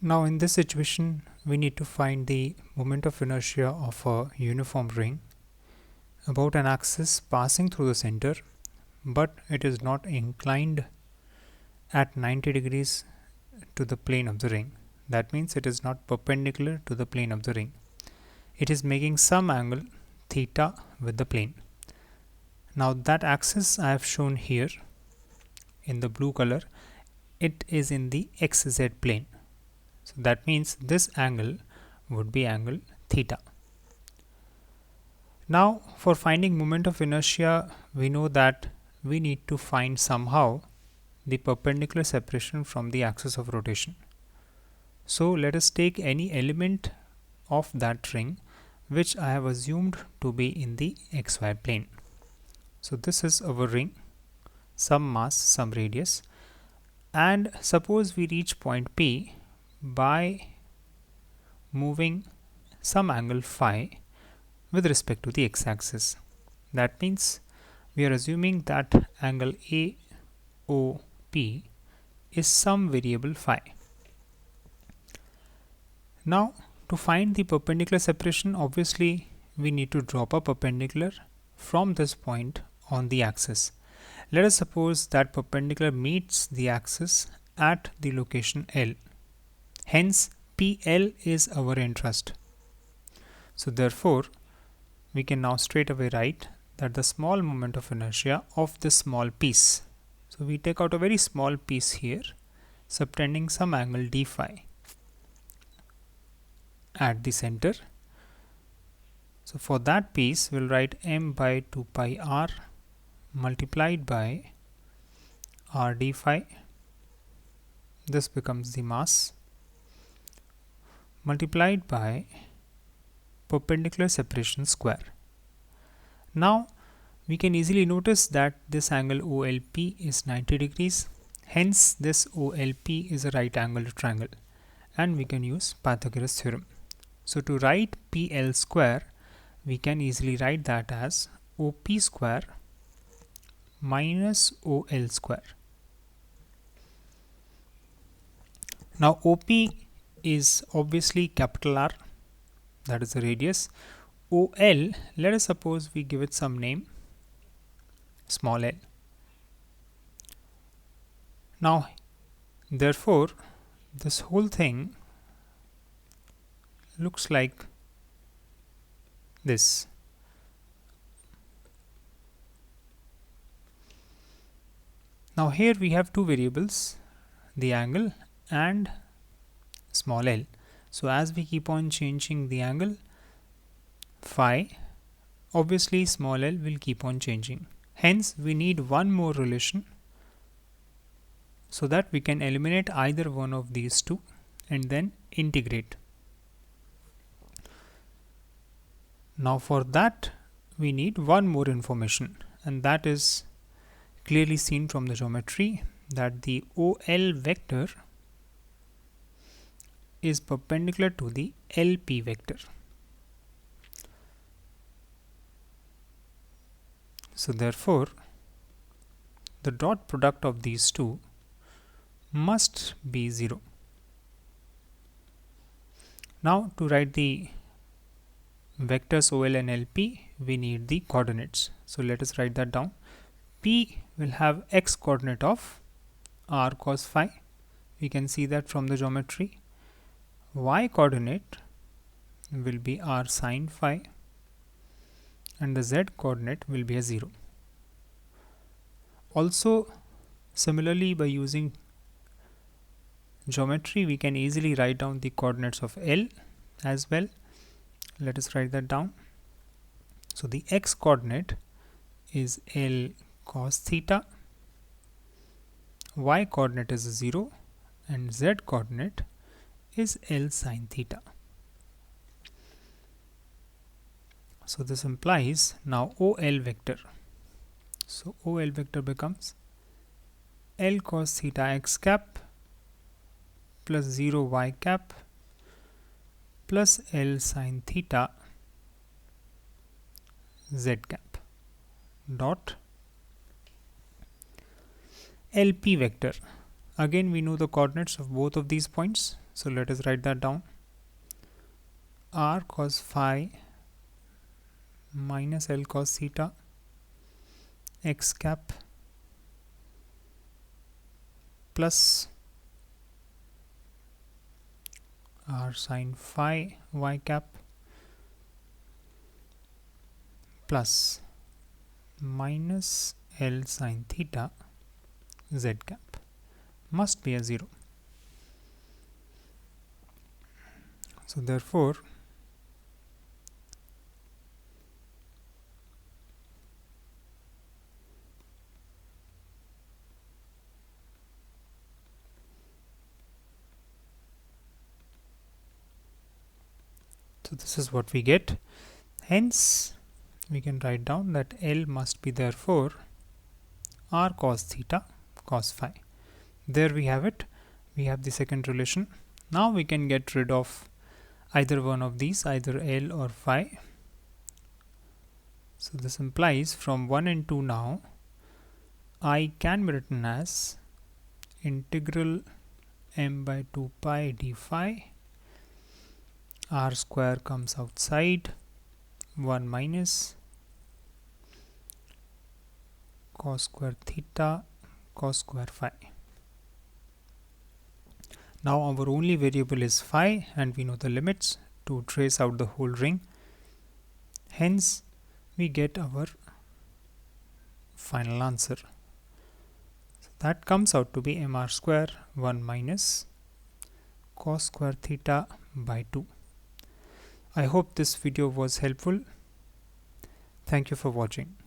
Now in this situation, we need to find the moment of inertia of a uniform ring about an axis passing through the center, but it is not inclined at 90 degrees to the plane of the ring. That means it is not perpendicular to the plane of the ring. It is making some angle theta with the plane. Now that axis I have shown here in the blue color, it is in the xz plane. So that means this angle would be angle theta. Now for finding moment of inertia, we know that we need to find somehow the perpendicular separation from the axis of rotation. So let us take any element of that ring which I have assumed to be in the xy plane. So this is our ring, some mass, some radius, and suppose we reach point P by moving some angle phi with respect to the x-axis. That means we are assuming that angle AOP is some variable phi. Now to find the perpendicular separation, obviously we need to drop a perpendicular from this point on the axis. Let us suppose that perpendicular meets the axis at the location L. Hence PL is our interest. So therefore we can now straight away write that the small moment of inertia of this small piece. So we take out a very small piece here, subtending some angle d phi at the center. So for that piece, we'll write m by 2 pi r multiplied by r d phi. This becomes the mass multiplied by perpendicular separation square. Now we can easily notice that this angle OLP is 90 degrees. Hence this OLP is a right angled triangle, and we can use Pythagoras theorem. So to write PL square, we can easily write that as OP square minus OL square. Now OP is obviously capital R, that is the radius. OL, let us suppose we give it some name, small l. Now therefore this whole thing looks like this. Now here we have two variables, the angle and small l. So as we keep on changing the angle phi, obviously small l will keep on changing. Hence we need one more relation so that we can eliminate either one of these two and then integrate. Now for that we need one more information, and that is clearly seen from the geometry, that the OL vector is perpendicular to the LP vector. So therefore the dot product of these two must be 0. Now to write the vectors OL and LP, we need the coordinates. So let us write that down. P will have x coordinate of r cos phi. We can see that from the geometry. Y coordinate will be r sin phi, and the z coordinate will be a 0. Also similarly, by using geometry, we can easily write down the coordinates of L as well. Let us write that down. So the x coordinate is L cos theta, y coordinate is 0, and z coordinate is L sin theta. So this implies now OL vector. So OL vector becomes L cos theta x cap plus 0 y cap plus L sin theta z cap dot LP vector. Again, we know the coordinates of both of these points, so let us write that down. R cos phi minus L cos theta x cap plus R sin phi y cap plus minus L sin theta z cap must be a 0. So therefore, so this is what we get. Hence, we can write down that L must be therefore R cos theta cos phi. There we have it. We have the second relation. Now we can get rid of either one of these, either L or phi. So this implies from 1 and 2 now, I can be written as integral m by 2 pi d phi. R square comes outside, 1 minus cos square theta cos square phi. Now our only variable is phi and we know the limits to trace out the whole ring. Hence, we get our final answer. So that comes out to be mr square 1 minus cos square theta by 2. I hope this video was helpful. Thank you for watching.